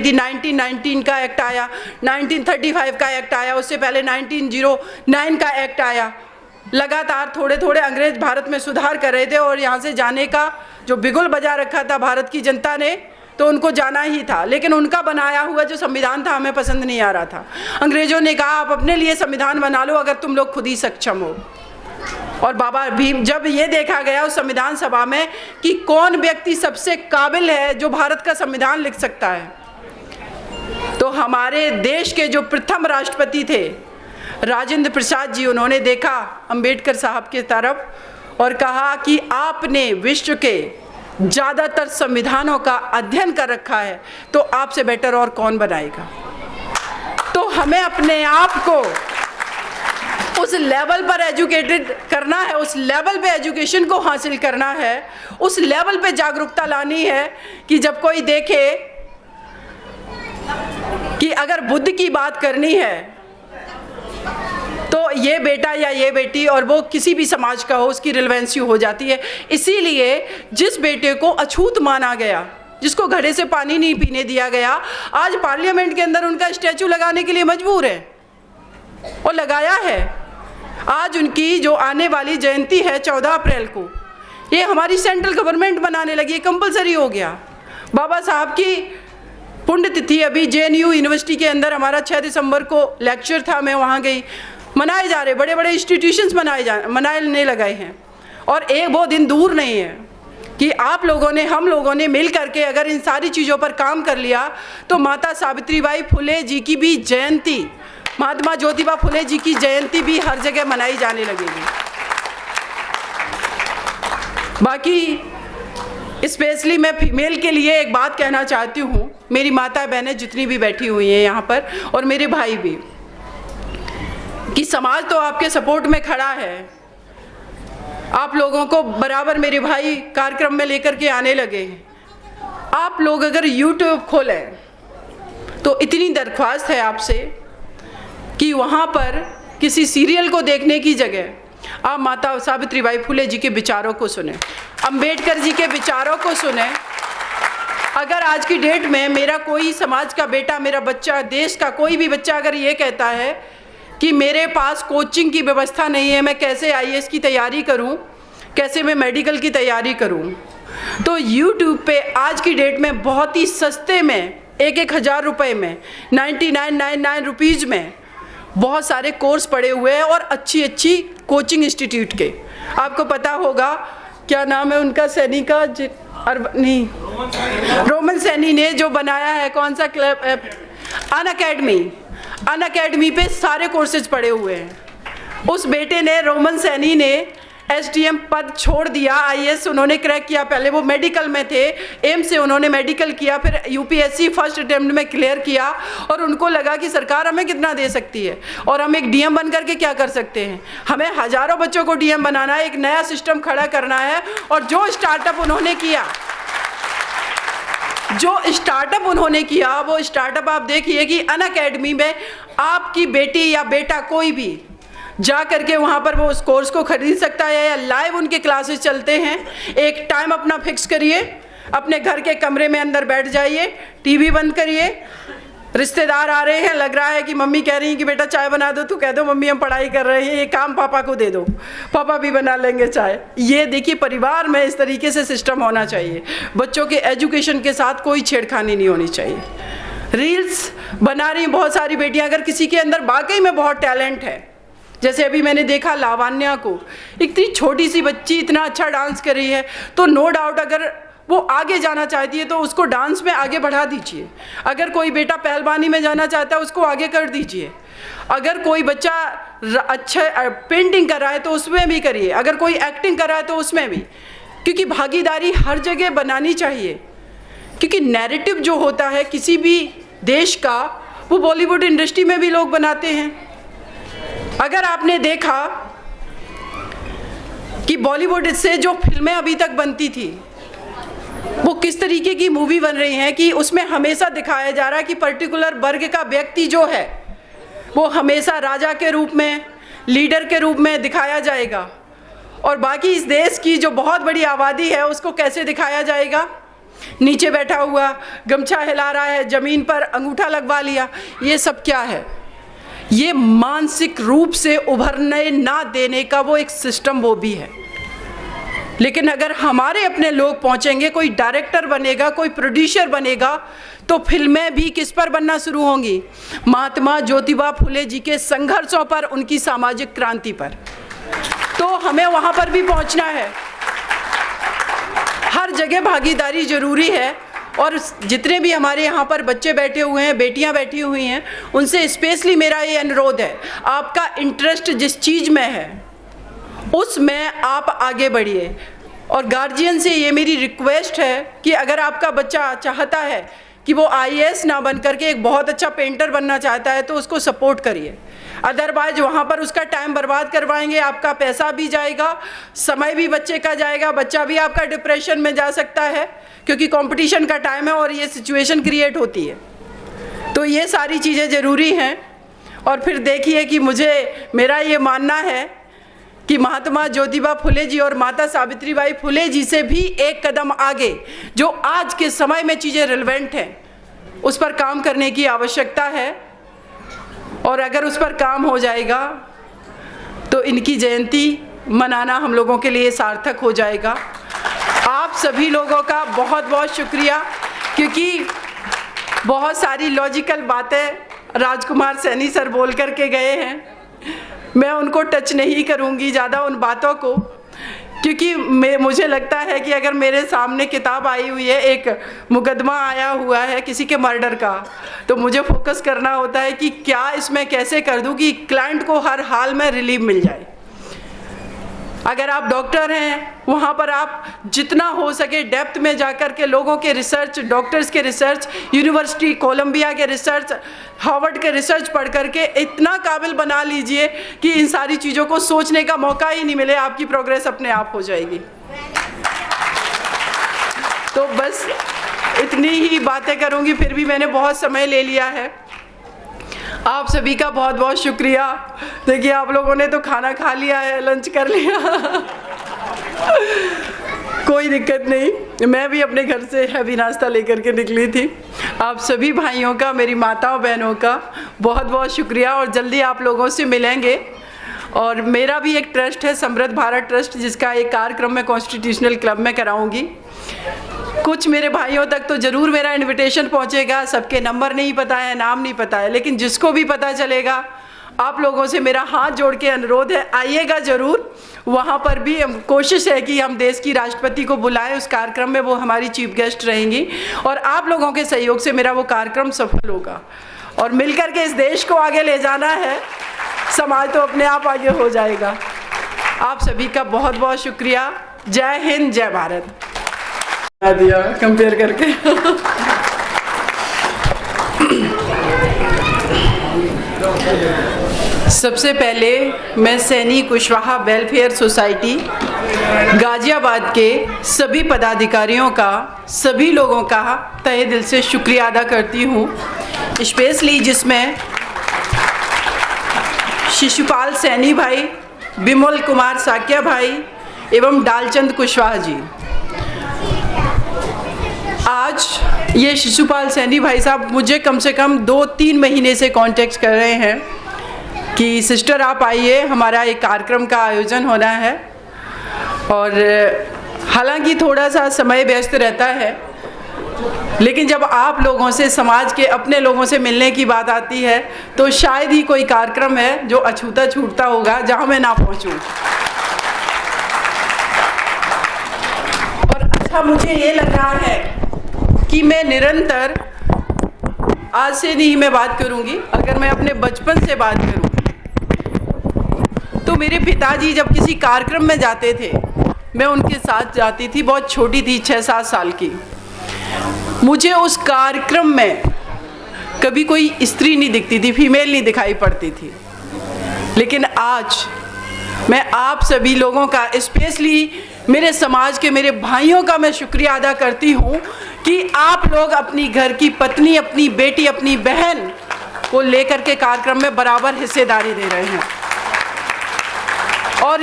थी। 1919 का एक्ट आया, 1935 का एक्ट आया, उससे पहले 1909 का एक्ट आया। लगातार थोड़े थोड़े अंग्रेज भारत में सुधार कर रहे थे और यहाँ से जाने का जो बिगुल बजा रखा था भारत की जनता ने, तो उनको जाना ही था। लेकिन उनका बनाया हुआ जो संविधान था हमें पसंद नहीं आ रहा था। अंग्रेजों ने कहा आप अपने लिए संविधान बना लो अगर तुम लोग खुद ही सक्षम हो। और बाबा भीम, जब ये देखा गया उस संविधान सभा में कि कौन व्यक्ति सबसे काबिल है जो भारत का संविधान लिख सकता है, तो हमारे देश के जो प्रथम राष्ट्रपति थे राजेंद्र प्रसाद जी, उन्होंने देखा अंबेडकर साहब की तरफ और कहा कि आपने विश्व के ज़्यादातर संविधानों का अध्ययन कर रखा है, तो आपसे बेटर और कौन बनाएगा। तो हमें अपने आप को उस लेवल पर एजुकेटेड करना है, उस लेवल पे एजुकेशन को हासिल करना है, उस लेवल पे जागरूकता लानी है कि जब कोई देखे कि अगर बुद्ध की बात करनी है तो ये बेटा या ये बेटी, और वो किसी भी समाज का हो, उसकी रिलेवेंसी हो जाती है। इसीलिए जिस बेटे को अछूत माना गया, जिसको घड़े से पानी नहीं पीने दिया गया, आज पार्लियामेंट के अंदर उनका स्टैचू लगाने के लिए मजबूर है और लगाया है। आज उनकी जो आने वाली जयंती है 14 अप्रैल को, ये हमारी सेंट्रल गवर्नमेंट बनाने लगी है, कंपलसरी हो गया। बाबा साहब की पुण्यतिथि अभी JNU यूनिवर्सिटी के अंदर हमारा 6 दिसंबर को लेक्चर था, मैं वहाँ गई। मनाए जा रहे, बड़े बड़े इंस्टीट्यूशंस मनाने लगाए हैं। और एक वो दिन दूर नहीं है कि आप लोगों ने, हम लोगों ने मिल करके अगर इन सारी चीज़ों पर काम कर लिया तो माता सावित्रीबाई फुले जी की भी जयंती, महात्मा ज्योतिबा फुले जी की जयंती भी हर जगह मनाई जाने लगेगी। बाकी स्पेशली मैं फीमेल के लिए एक बात कहना चाहती हूँ, मेरी माता बहनें जितनी भी बैठी हुई हैं यहाँ पर और मेरे भाई भी, कि समाज तो आपके सपोर्ट में खड़ा है। आप लोगों को बराबर मेरे भाई कार्यक्रम में लेकर के आने लगे। आप लोग अगर YouTube खोलें तो इतनी दरख्वास्त है आपसे कि वहाँ पर किसी सीरियल को देखने की जगह आप माता सावित्रीबाई फुले जी के विचारों को सुने, अंबेडकर जी के विचारों को सुने। अगर आज की डेट में मेरा कोई समाज का बेटा, मेरा बच्चा, देश का कोई भी बच्चा अगर ये कहता है कि मेरे पास कोचिंग की व्यवस्था नहीं है, मैं कैसे IAS की तैयारी करूं, कैसे मैं मेडिकल की तैयारी करूं, तो YouTube पे आज की डेट में बहुत ही सस्ते में 1,000 रुपये में 9999 रुपीज़ में बहुत सारे कोर्स पड़े हुए हैं और अच्छी अच्छी कोचिंग इंस्टीट्यूट के। आपको पता होगा क्या नाम है उनका, सैनी का नहीं, रोमन सैनी ने जो बनाया है, कौन सा क्लब, अन अकेडमी पे सारे कोर्सेज पड़े हुए हैं। उस बेटे ने, रोमन सैनी ने SDM पद छोड़ दिया, IAS उन्होंने क्रैक किया। पहले वो मेडिकल में थे, एम्स से उन्होंने मेडिकल किया, फिर UPSC फर्स्ट अटेम्प्ट में क्लियर किया और उनको लगा कि सरकार हमें कितना दे सकती है और हम एक DM बन करके क्या कर सकते हैं। हमें हज़ारों बच्चों को DM बनाना है, एक नया सिस्टम खड़ा करना है। और जो स्टार्टअप उन्होंने किया, वो स्टार्टअप आप देखिए कि अन अकेडमी में आपकी बेटी या बेटा कोई भी जा करके वहाँ पर वो उस कोर्स को खरीद सकता है या लाइव उनके क्लासेस चलते हैं। एक टाइम अपना फिक्स करिए, अपने घर के कमरे में अंदर बैठ जाइए, TV बंद करिए। रिश्तेदार आ रहे हैं, लग रहा है कि मम्मी कह रही हैं कि बेटा चाय बना दो, तो कह दो मम्मी हम पढ़ाई कर रहे हैं, ये काम पापा को दे दो, पापा भी बना लेंगे चाय। ये देखिए, परिवार में इस तरीके से सिस्टम होना चाहिए। बच्चों के एजुकेशन के साथ कोई छेड़खानी नहीं होनी चाहिए। रील्स बना रही बहुत सारी बेटियां, अगर किसी के अंदर वाकई में बहुत टैलेंट है, जैसे अभी मैंने देखा लावण्या को, इतनी छोटी सी बच्ची इतना अच्छा डांस कर रही है, तो नो डाउट अगर वो आगे जाना चाहती है तो उसको डांस में आगे बढ़ा दीजिए। अगर कोई बेटा पहलवानी में जाना चाहता है उसको आगे कर दीजिए। अगर कोई बच्चा अच्छा पेंटिंग कर रहा है तो उसमें भी करिए, अगर कोई एक्टिंग कर रहा है तो उसमें भी, क्योंकि भागीदारी हर जगह बनानी चाहिए। क्योंकि नैरेटिव जो होता है किसी भी देश का, वो बॉलीवुड इंडस्ट्री में भी लोग बनाते हैं। अगर आपने देखा कि बॉलीवुड से जो फिल्में अभी तक बनती थी वो किस तरीके की मूवी बन रही हैं कि उसमें हमेशा दिखाया जा रहा है कि पर्टिकुलर वर्ग का व्यक्ति जो है वो हमेशा राजा के रूप में, लीडर के रूप में दिखाया जाएगा, और बाकी इस देश की जो बहुत बड़ी आबादी है उसको कैसे दिखाया जाएगा नीचे बैठा हुआ गमछा हिला रहा है, ज़मीन पर अंगूठा लगवा लिया, ये सब क्या है? ये मानसिक रूप से उभरने ना देने का वो एक सिस्टम वो भी है। लेकिन अगर हमारे अपने लोग पहुंचेंगे, कोई डायरेक्टर बनेगा, कोई प्रोड्यूसर बनेगा, तो फिल्में भी किस पर बनना शुरू होंगी? महात्मा ज्योतिबा फुले जी के संघर्षों पर, उनकी सामाजिक क्रांति पर। तो हमें वहां पर भी पहुंचना है। हर जगह भागीदारी जरूरी है। और जितने भी हमारे यहाँ पर बच्चे बैठे हुए हैं, बेटियाँ बैठी हुई हैं, उनसे स्पेशली मेरा ये अनुरोध है, आपका इंटरेस्ट जिस चीज़ में है उसमें आप आगे बढ़िए। और गार्जियन से ये मेरी रिक्वेस्ट है कि अगर आपका बच्चा चाहता है कि वो IAS ना बन करके एक बहुत अच्छा पेंटर बनना चाहता है तो उसको सपोर्ट करिए। अदरवाइज वहाँ पर उसका टाइम बर्बाद करवाएंगे, आपका पैसा भी जाएगा, समय भी बच्चे का जाएगा, बच्चा भी आपका डिप्रेशन में जा सकता है, क्योंकि कंपटीशन का टाइम है और ये सिचुएशन क्रिएट होती है। तो ये सारी चीज़ें ज़रूरी हैं। और फिर देखिए कि मेरा ये मानना है कि महात्मा ज्योतिबा फुले जी और माता सावित्रीबाई फुले जी से भी एक कदम आगे जो आज के समय में चीज़ें रिलेवेंट हैं, उस पर काम करने की आवश्यकता है। और अगर उस पर काम हो जाएगा तो इनकी जयंती मनाना हम लोगों के लिए सार्थक हो जाएगा। आप सभी लोगों का बहुत बहुत शुक्रिया, क्योंकि बहुत सारी लॉजिकल बातें राजकुमार सैनी सर बोल करके गए हैं। मैं उनको टच नहीं करूंगी ज़्यादा उन बातों को, क्योंकि मुझे लगता है कि अगर मेरे सामने किताब आई हुई है, एक मुकदमा आया हुआ है किसी के मर्डर का, तो मुझे फोकस करना होता है कि क्या इसमें कैसे कर दूं कि क्लाइंट को हर हाल में रिलीफ मिल जाए। अगर आप डॉक्टर हैं, वहाँ पर आप जितना हो सके डेप्थ में जाकर के लोगों के रिसर्च, डॉक्टर्स के रिसर्च, यूनिवर्सिटी कोलंबिया के रिसर्च, हार्वर्ड के रिसर्च पढ़ करके इतना काबिल बना लीजिए कि इन सारी चीज़ों को सोचने का मौका ही नहीं मिले, आपकी प्रोग्रेस अपने आप हो जाएगी। तो बस इतनी ही बातें करूँगी, फिर भी मैंने बहुत समय ले लिया है। आप सभी का बहुत बहुत शुक्रिया। देखिए आप लोगों ने तो खाना खा लिया है, लंच कर लिया कोई दिक्कत नहीं, मैं भी अपने घर से हैवी नाश्ता लेकर के निकली थी। आप सभी भाइयों का, मेरी माताओं बहनों का बहुत बहुत शुक्रिया, और जल्दी आप लोगों से मिलेंगे। और मेरा भी एक ट्रस्ट है, समृद्ध भारत ट्रस्ट, जिसका एक कार्यक्रम मैं कॉन्स्टिट्यूशनल क्लब में कराऊंगी। कुछ मेरे भाइयों तक तो ज़रूर मेरा इनविटेशन पहुंचेगा, सबके नंबर नहीं पता है, नाम नहीं पता है, लेकिन जिसको भी पता चलेगा, आप लोगों से मेरा हाथ जोड़ के अनुरोध है, आइएगा ज़रूर। वहाँ पर भी कोशिश है कि हम देश की राष्ट्रपति को बुलाएं उस कार्यक्रम में, वो हमारी चीफ गेस्ट रहेंगी, और आप लोगों के सहयोग से मेरा वो कार्यक्रम सफल होगा। और मिलकर के इस देश को आगे ले जाना है, समाज तो अपने आप आगे हो जाएगा। आप सभी का बहुत बहुत शुक्रिया। जय हिंद, जय भारत। दिया कंपेयर करके सबसे पहले मैं सैनी कुशवाहा वेलफेयर सोसाइटी गाजियाबाद के सभी पदाधिकारियों का, सभी लोगों का तहे दिल से शुक्रिया अदा करती हूँ, स्पेशली जिसमें शिशुपाल सैनी भाई, विमल कुमार साकिया भाई एवं डालचंद कुशवाहा जी। आज ये शिशुपाल सैनी भाई साहब मुझे कम से कम 2-3 महीने से कांटेक्ट कर रहे हैं कि सिस्टर आप आइए, हमारा एक कार्यक्रम का आयोजन होना है। और हालांकि थोड़ा सा समय व्यस्त रहता है, लेकिन जब आप लोगों से, समाज के अपने लोगों से मिलने की बात आती है, तो शायद ही कोई कार्यक्रम है जो अछूता छूटता होगा जहां मैं ना पहुंचूं। और अच्छा मुझे ये लग रहा है कि मैं निरंतर, आज से नहीं मैं बात करूंगी, अगर मैं अपने बचपन से बात करूं तो मेरे पिताजी जब किसी कार्यक्रम में जाते थे, मैं उनके साथ जाती थी, बहुत छोटी थी, 6-7 साल की। मुझे उस कार्यक्रम में कभी कोई स्त्री नहीं दिखती थी, फीमेल नहीं दिखाई पड़ती थी। लेकिन आज मैं आप सभी लोगों का, स्पेशली मेरे समाज के मेरे भाइयों का मैं शुक्रिया अदा करती हूँ कि आप लोग अपनी घर की पत्नी, अपनी बेटी, अपनी बहन को लेकर के कार्यक्रम में बराबर हिस्सेदारी दे रहे हैं। और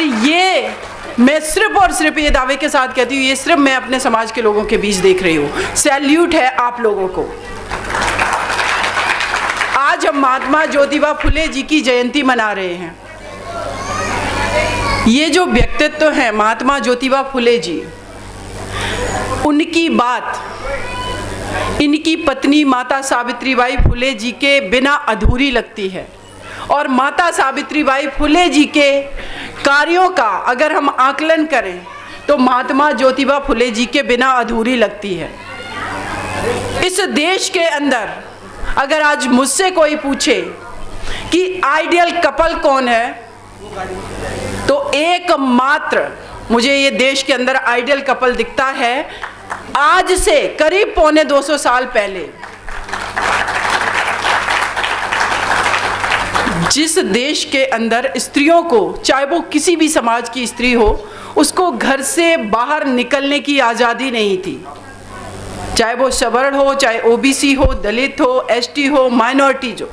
मैं सिर्फ और सिर्फ ये दावे के साथ कहती हूँ, ये सिर्फ मैं अपने समाज के लोगों के बीच देख रही हूँ। सैल्यूट है आप लोगों को। आज हम महात्मा ज्योतिबा फुले जी की जयंती मना रहे हैं। ये जो व्यक्तित्व है महात्मा ज्योतिबा फुले जी, उनकी बात इनकी पत्नी माता सावित्रीबाई फुले जी के बिना अधूरी लगती है, और माता सावित्रीबाई फुले जी के कार्यों का अगर हम आकलन करें तो महात्मा ज्योतिबा फुले जी के बिना अधूरी लगती है। इस देश के अंदर अगर आज मुझसे कोई पूछे कि आइडियल कपल कौन है, तो एकमात्र मुझे ये देश के अंदर आइडियल कपल दिखता है, आज से करीब 250 साल पहले जिस देश के अंदर स्त्रियों को, चाहे वो किसी भी समाज की स्त्री हो, उसको घर से बाहर निकलने की आज़ादी नहीं थी। चाहे वो सवर्ण हो, चाहे ओबीसी हो, दलित हो, एसटी हो, माइनॉरिटी जो।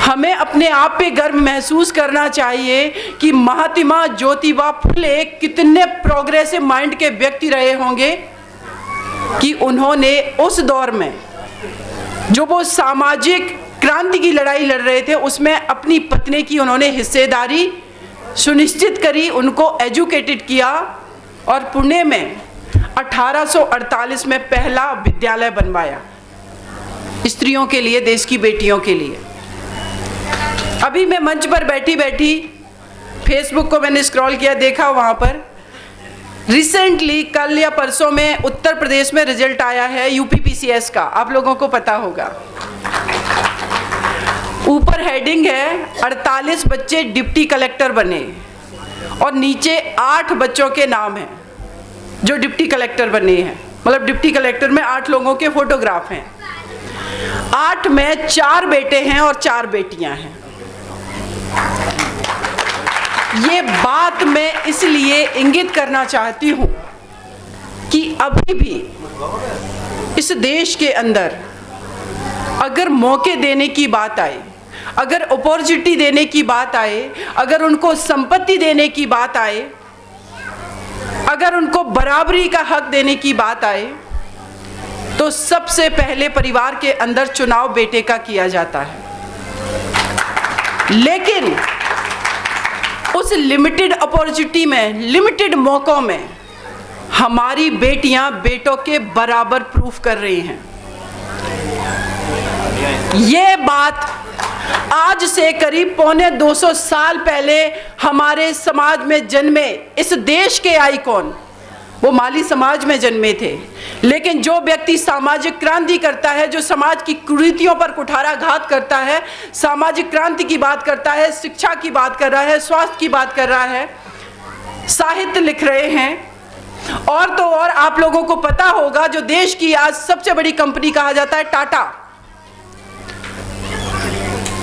हमें अपने आप पे गर्व महसूस करना चाहिए कि महात्मा ज्योतिबा फुले कितने प्रोग्रेसिव माइंड के व्यक्ति रहे होंगे कि उन्होंने उस दौर में जो वो सामाजिक क्रांति की लड़ाई लड़ रहे थे, उसमें अपनी पत्नी की उन्होंने हिस्सेदारी सुनिश्चित करी, उनको एजुकेटेड किया, और पुणे में 1848 में पहला विद्यालय बनवाया स्त्रियों के लिए, देश की बेटियों के लिए। अभी मैं मंच पर बैठी बैठी फेसबुक को मैंने स्क्रॉल किया, देखा वहाँ पर रिसेंटली कल या परसों में उत्तर प्रदेश में रिजल्ट आया है यूपीपीसीएस का, आप लोगों को पता होगा। ऊपर हेडिंग है 48 बच्चे डिप्टी कलेक्टर बने, और नीचे 8 बच्चों के नाम हैं जो डिप्टी कलेक्टर बने हैं। मतलब डिप्टी कलेक्टर में 8 लोगों के फोटोग्राफ हैं। 8 में 4 बेटे हैं और 4 बेटियां हैं। ये बात मैं इसलिए इंगित करना चाहती हूँ कि अभी भी इस देश के अंदर अगर मौके देने की बात आए, अगर अपॉर्चुनिटी देने की बात आए, अगर उनको संपत्ति देने की बात आए, अगर उनको बराबरी का हक देने की बात आए, तो सबसे पहले परिवार के अंदर चुनाव बेटे का किया जाता है। लेकिन उस लिमिटेड अपॉर्चुनिटी में, लिमिटेड मौकों में हमारी बेटियां बेटों के बराबर प्रूफ कर रही हैं। ये बात आज से करीब 250 साल पहले हमारे समाज में जन्मे इस देश के आइकॉन, वो माली समाज में जन्मे थे, लेकिन जो व्यक्ति सामाजिक क्रांति करता है, जो समाज की कुरीतियों पर कुठाराघात करता है, सामाजिक क्रांति की बात करता है, शिक्षा की बात कर रहा है, स्वास्थ्य की बात कर रहा है, साहित्य लिख रहे हैं, और तो और आप लोगों को पता होगा जो देश की आज सबसे बड़ी कंपनी कहा जाता है टाटा।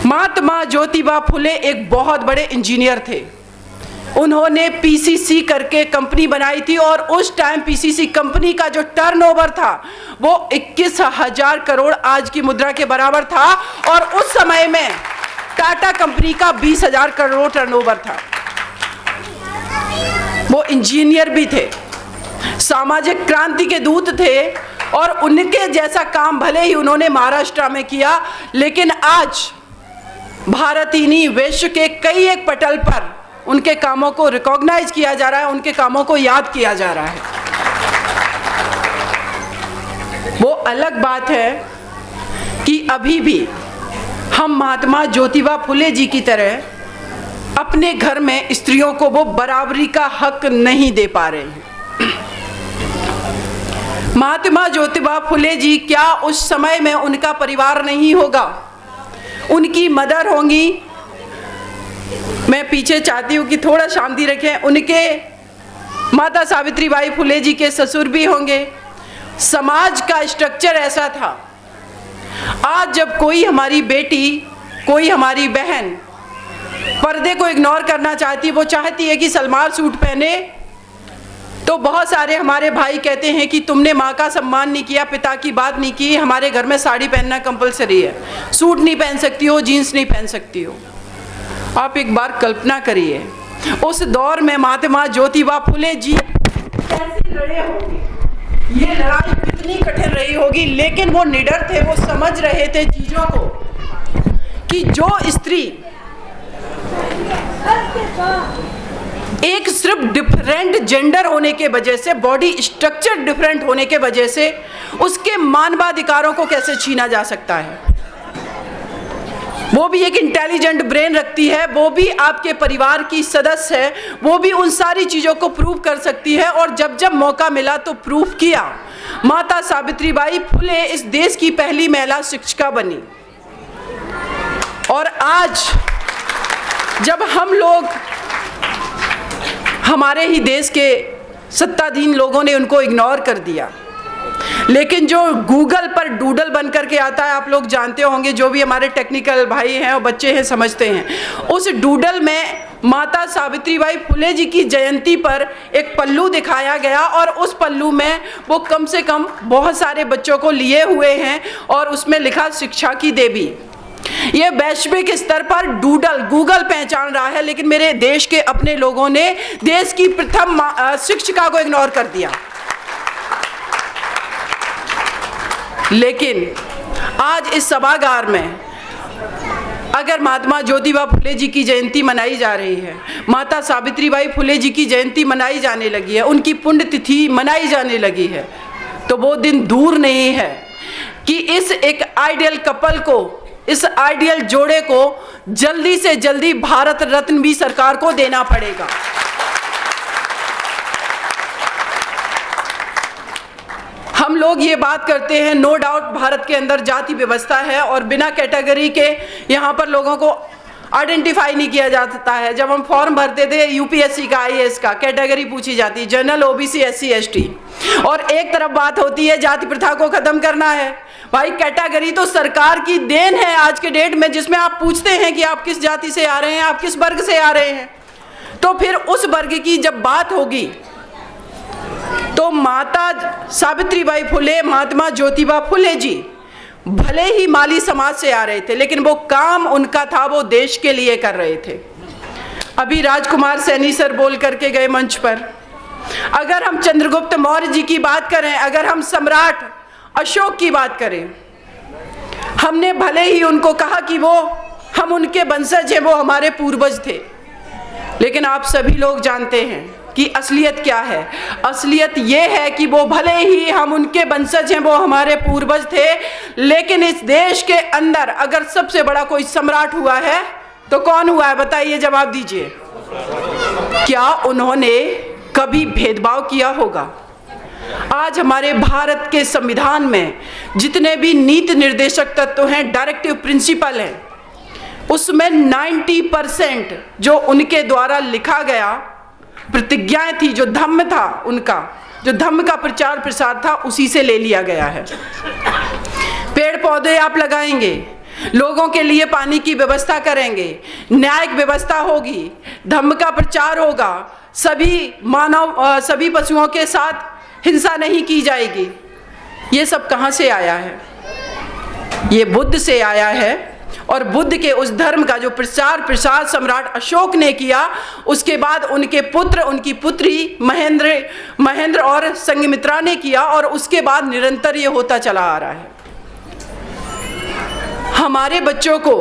महात्मा ज्योतिबा फुले एक बहुत बड़े इंजीनियर थे। उन्होंने पीसीसी करके कंपनी बनाई थी, और उस टाइम पीसीसी कंपनी का जो टर्नओवर था वो 21,000 करोड़ आज की मुद्रा के बराबर था, और उस समय में टाटा कंपनी का 20,000 करोड़ टर्नओवर था। वो इंजीनियर भी थे, सामाजिक क्रांति के दूत थे, और उनके जैसा काम भले ही उन्होंने महाराष्ट्र में किया, लेकिन आज भारत ही नहीं विश्व के कई एक पटल पर उनके कामों को रिकॉग्नाइज किया जा रहा है, उनके कामों को याद किया जा रहा है। वो अलग बात है कि अभी भी हम महात्मा ज्योतिबा फुले जी की तरह अपने घर में स्त्रियों को वो बराबरी का हक नहीं दे पा रहे हैं। महात्मा ज्योतिबा फुले जी, क्या उस समय में उनका परिवार नहीं होगा, उनकी मदर होंगी। मैं पीछे चाहती हूँ कि थोड़ा शांति रखें। उनके माता सावित्रीबाई फुले जी के ससुर भी होंगे। समाज का स्ट्रक्चर ऐसा था। आज जब कोई हमारी बेटी, कोई हमारी बहन पर्दे को इग्नोर करना चाहती है, वो चाहती है कि सलवार सूट पहने, तो बहुत सारे हमारे भाई कहते हैं कि तुमने माँ का सम्मान नहीं किया, पिता की बात नहीं की, हमारे घर में साड़ी पहनना कंपलसरी है, सूट नहीं पहन सकती हो, जीन्स नहीं पहन सकती हो। आप एक बार कल्पना करिए उस दौर में महात्मा ज्योतिबा फुले जी कैसे लड़े होंगे, ये लड़ाई कितनी कठिन रही होगी, लेकिन वो निडर थे, वो समझ रहे थे चीजों को कि जो स्त्री एक सिर्फ डिफरेंट जेंडर होने के वजह से, बॉडी स्ट्रक्चर डिफरेंट होने के वजह से उसके मानवाधिकारों को कैसे छीना जा सकता है। वो भी एक इंटेलिजेंट ब्रेन रखती है, वो भी आपके परिवार की सदस्य है, वो भी उन सारी चीज़ों को प्रूव कर सकती है, और जब जब मौका मिला तो प्रूव किया। माता सावित्रीबाई फुले इस देश की पहली महिला शिक्षिका बनी। और आज जब हम लोग, हमारे ही देश के सत्ताधीन लोगों ने उनको इग्नोर कर दिया, लेकिन जो गूगल पर डूडल बन करके आता है, आप लोग जानते होंगे, जो भी हमारे टेक्निकल भाई हैं और बच्चे हैं समझते हैं, उस डूडल में माता सावित्रीबाई फुले जी की जयंती पर एक पल्लू दिखाया गया, और उस पल्लू में वो कम से कम बहुत सारे बच्चों को लिए हुए हैं, और उसमें लिखा शिक्षा की देवी। ये वैश्विक स्तर पर डूडल गूगल पहचान रहा है, लेकिन मेरे देश के अपने लोगों ने देश की प्रथम शिक्षिका को इग्नोर कर दिया। लेकिन आज इस सभागार में अगर महात्मा ज्योतिबा फुले जी की जयंती मनाई जा रही है, माता सावित्रीबाई फुले जी की जयंती मनाई जाने लगी है, उनकी पुण्यतिथि मनाई जाने लगी है, तो वो दिन दूर नहीं है कि इस एक आइडियल कपल को, इस आइडियल जोड़े को जल्दी से जल्दी भारत रत्न भी सरकार को देना पड़ेगा। हम लोग ये बात करते हैं, नो डाउट भारत के अंदर जाति व्यवस्था है और बिना कैटेगरी के यहाँ पर लोगों को आइडेंटिफाई नहीं किया जाता है। जब हम फॉर्म भरते थे यूपीएससी का, आईएएस का, कैटेगरी पूछी जाती, जनरल, ओबीसी, एससी, एसटी, और एक तरफ बात होती है जाति प्रथा को खत्म करना है। भाई कैटेगरी तो सरकार की देन है आज के डेट में, जिसमें आप पूछते हैं कि आप किस जाति से आ रहे हैं, आप किस वर्ग से आ रहे हैं, तो फिर उस वर्ग की जब बात होगी तो माता सावित्रीबाई फुले, महात्मा ज्योतिबा फुले जी भले ही माली समाज से आ रहे थे, लेकिन वो काम उनका था, वो देश के लिए कर रहे थे। अभी राजकुमार सैनी सर बोल करके गए मंच पर, अगर हम चंद्रगुप्त मौर्य जी की बात करें, अगर हम सम्राट अशोक की बात करें, हमने भले ही उनको कहा कि वो, हम उनके वंशज हैं, वो हमारे पूर्वज थे, लेकिन आप सभी लोग जानते हैं कि असलियत क्या है। असलियत ये है कि वो भले ही हम उनके वंशज हैं, वो हमारे पूर्वज थे, लेकिन इस देश के अंदर अगर सबसे बड़ा कोई सम्राट हुआ है तो कौन हुआ है, बताइए, जवाब दीजिए। क्या उन्होंने कभी भेदभाव किया होगा? आज हमारे भारत के संविधान में जितने भी नीति निर्देशक तत्व हैं, डायरेक्टिव प्रिंसिपल हैं, उसमें 90% जो उनके द्वारा लिखा गया प्रतिज्ञाएं थी, जो धम्म था उनका, जो धम्म का प्रचार प्रसार था, उसी से ले लिया गया है। पेड़ पौधे आप लगाएंगे, लोगों के लिए पानी की व्यवस्था करेंगे, न्यायिक व्यवस्था होगी, धम्म का प्रचार होगा, सभी मानव, सभी पशुओं के साथ हिंसा नहीं की जाएगी। ये सब कहाँ से आया है? ये बुद्ध से आया है, और बुद्ध के उस धर्म का जो प्रचार प्रसार सम्राट अशोक ने किया, उसके बाद उनके पुत्र, उनकी पुत्री महेंद्र और संघमित्रा ने किया, और उसके बाद निरंतर ये होता चला आ रहा है। हमारे बच्चों को,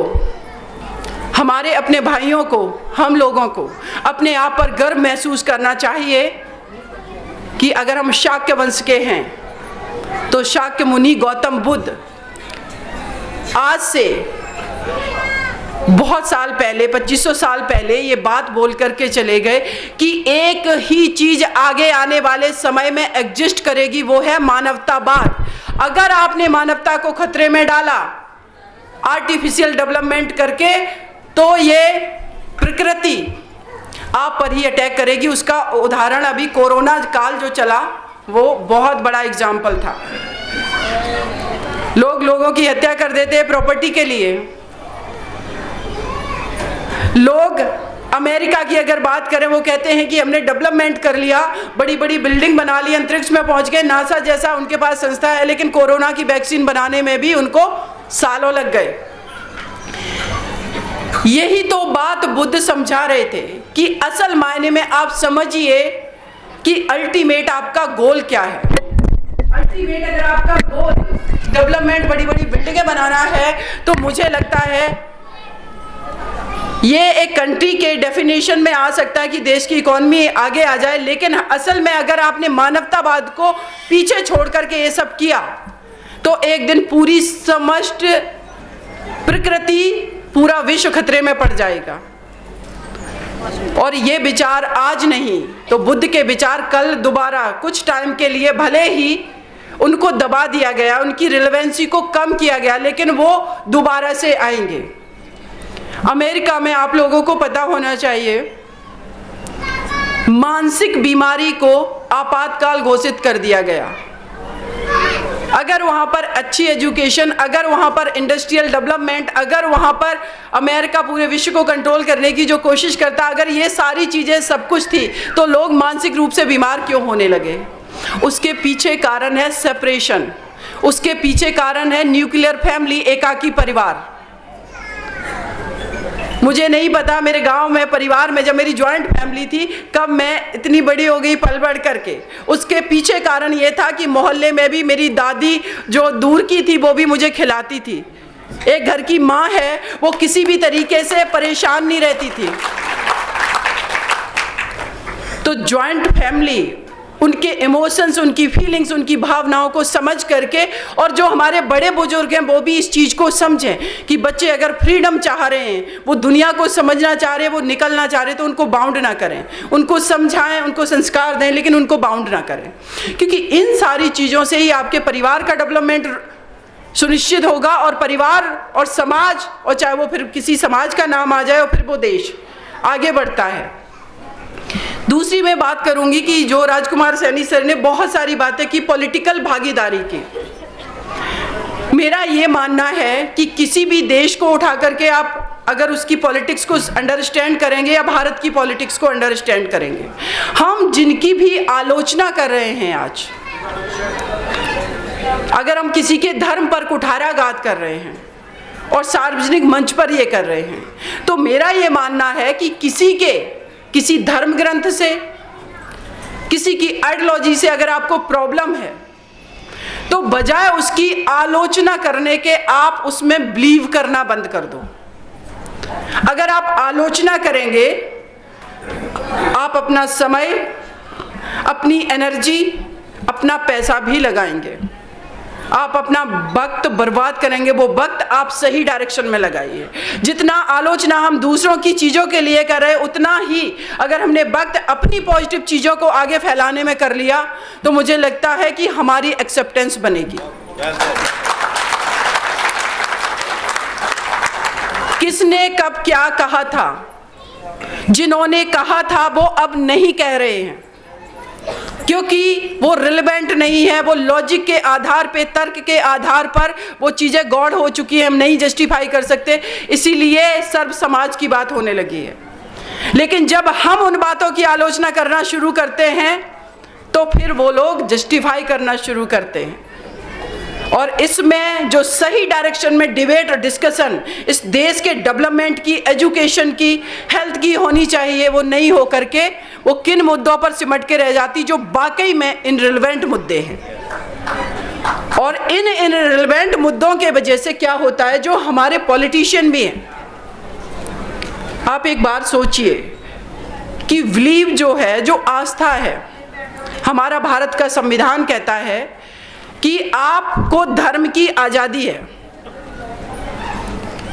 हमारे अपने भाइयों को, हम लोगों को अपने आप पर गर्व महसूस करना चाहिए कि अगर हम शाक्य वंश के हैं तो शाक्य मुनि गौतम बुद्ध आज से बहुत साल पहले, 2500 साल पहले ये बात बोल करके चले गए कि एक ही चीज आगे आने वाले समय में एग्जिस्ट करेगी, वो है मानवतावाद। अगर आपने मानवता को खतरे में डाला आर्टिफिशियल डेवलपमेंट करके, तो ये प्रकृति आप पर ही अटैक करेगी। उसका उदाहरण अभी कोरोना काल जो चला, वो बहुत बड़ा एग्जाम्पल था। लोग लोगों की हत्या कर देते हैं प्रॉपर्टी के लिए। लोग अमेरिका की अगर बात करें, वो कहते हैं कि हमने डेवलपमेंट कर लिया, बड़ी बड़ी बिल्डिंग बना ली, अंतरिक्ष में पहुंच गए, नासा जैसा उनके पास संस्था है, लेकिन कोरोना की वैक्सीन बनाने में भी उनको सालों लग गए। यही तो बात बुद्ध समझा रहे थे कि असल मायने में आप समझिए कि अल्टीमेट आपका गोल क्या है। अल्टीमेट अगर आपका गोल डेवलपमेंट, बड़ी बड़ी बिल्डिंगें बनाना है, तो मुझे लगता है ये एक कंट्री के डेफिनेशन में आ सकता है कि देश की इकोनॉमी आगे आ जाए, लेकिन असल में अगर आपने मानवतावाद को पीछे छोड़ करके ये सब किया तो एक दिन पूरी समस्त प्रकृति, पूरा विश्व खतरे में पड़ जाएगा। और ये विचार आज नहीं तो बुद्ध के विचार कल दोबारा कुछ टाइम के लिए भले ही उनको दबा दिया गया, उनकी रिलेवेंसी को कम किया गया, लेकिन वो दोबारा से आएंगे। अमेरिका में आप लोगों को पता होना चाहिए, मानसिक बीमारी को आपातकाल घोषित कर दिया गया। अगर वहाँ पर अच्छी एजुकेशन, अगर वहाँ पर इंडस्ट्रियल डेवलपमेंट, अगर वहाँ पर अमेरिका पूरे विश्व को कंट्रोल करने की जो कोशिश करता, अगर ये सारी चीज़ें सब कुछ थी, तो लोग मानसिक रूप से बीमार क्यों होने लगे? उसके पीछे कारण है सेपरेशन, उसके पीछे कारण है न्यूक्लियर फैमिली, एकाकी परिवार। मुझे नहीं पता मेरे गांव में परिवार में जब मेरी जॉइंट फैमिली थी कब मैं इतनी बड़ी हो गई पल बढ़ करके। उसके पीछे कारण ये था कि मोहल्ले में भी मेरी दादी जो दूर की थी वो भी मुझे खिलाती थी। एक घर की माँ है वो किसी भी तरीके से परेशान नहीं रहती थी। तो जॉइंट फैमिली, उनके इमोशंस, उनकी फीलिंग्स, उनकी भावनाओं को समझ करके, और जो हमारे बड़े बुजुर्ग हैं वो भी इस चीज़ को समझें कि बच्चे अगर फ्रीडम चाह रहे हैं, वो दुनिया को समझना चाह रहे हैं, वो निकलना चाह रहे हैं, तो उनको बाउंड ना करें, उनको समझाएं, उनको संस्कार दें, लेकिन उनको बाउंड ना करें। क्योंकि इन सारी चीज़ों से ही आपके परिवार का डेवलपमेंट सुनिश्चित होगा, और परिवार और समाज, और चाहे वो फिर किसी समाज का नाम आ जाए और फिर वो देश आगे बढ़ता है। दूसरी मैं बात करूंगी कि जो राजकुमार सैनी सर ने बहुत सारी बातें की पॉलिटिकल भागीदारी की। मेरा ये मानना है कि किसी भी देश को उठा करके आप अगर उसकी पॉलिटिक्स को अंडरस्टैंड करेंगे या भारत की पॉलिटिक्स को अंडरस्टैंड करेंगे, हम जिनकी भी आलोचना कर रहे हैं आज, अगर हम किसी के धर्म पर कुठाराघात कर रहे हैं और सार्वजनिक मंच पर ये कर रहे हैं, तो मेरा ये मानना है कि किसी धर्म ग्रंथ से, किसी की आइडियोलॉजी से अगर आपको प्रॉब्लम है, तो बजाय उसकी आलोचना करने के आप उसमें बिलीव करना बंद कर दो। अगर आप आलोचना करेंगे, आप अपना समय, अपनी एनर्जी, अपना पैसा भी लगाएंगे, आप अपना वक्त बर्बाद करेंगे। वो वक्त आप सही डायरेक्शन में लगाइए। जितना आलोचना हम दूसरों की चीज़ों के लिए कर रहे हैं, उतना ही अगर हमने वक्त अपनी पॉजिटिव चीज़ों को आगे फैलाने में कर लिया, तो मुझे लगता है कि हमारी एक्सेप्टेंस बनेगी। किसने कब क्या कहा था? जिन्होंने कहा था वो अब नहीं कह रहे हैं, क्योंकि वो रिलेवेंट नहीं है। वो लॉजिक के आधार पे, तर्क के आधार पर वो चीज़ें गॉड हो चुकी हैं, हम नहीं जस्टिफाई कर सकते, इसीलिए सर्व समाज की बात होने लगी है। लेकिन जब हम उन बातों की आलोचना करना शुरू करते हैं, तो फिर वो लोग जस्टिफाई करना शुरू करते हैं। और इसमें जो सही डायरेक्शन में डिबेट और डिस्कशन इस देश के डेवलपमेंट की, एजुकेशन की, हेल्थ की होनी चाहिए, वो नहीं हो करके वो किन मुद्दों पर सिमट के रह जाती जो वाकई में इनरिलेवेंट मुद्दे हैं। और इन इनरिलेवेंट मुद्दों के वजह से क्या होता है, जो हमारे पॉलिटिशियन भी हैं, आप एक बार सोचिए कि बिलीव जो है, जो आस्था है, हमारा भारत का संविधान कहता है कि आपको धर्म की आज़ादी है।